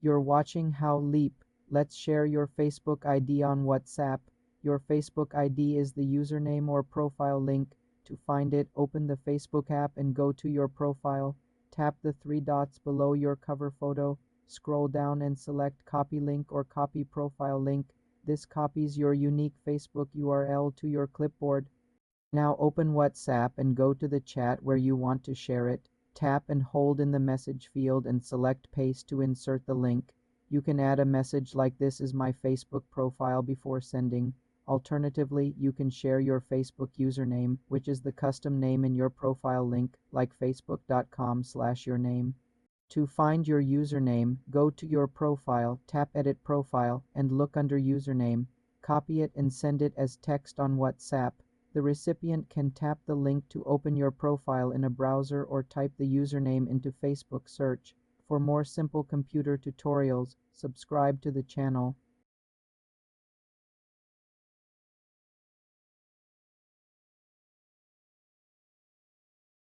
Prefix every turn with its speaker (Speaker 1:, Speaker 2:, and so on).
Speaker 1: You're watching How Leap. Let's share your Facebook ID on WhatsApp. Your Facebook ID is the username or profile link. To find it, open the Facebook app and go to your profile. Tap the three dots below your cover photo. Scroll down and select Copy Link or Copy Profile Link. This copies your unique Facebook URL to your clipboard. Now open WhatsApp and go to the chat where you want to share it. Tap and hold in the message field and select Paste to insert the link. You can add a message like "This is my Facebook profile" before sending. Alternatively, you can share your Facebook username, which is the custom name in your profile link, like facebook.com/yourname. To find your username, go to your profile, tap Edit Profile, and look under Username. Copy it and send it as text on WhatsApp. The recipient can tap the link to open your profile in a browser or type the username into Facebook search. For more simple computer tutorials, subscribe to the channel.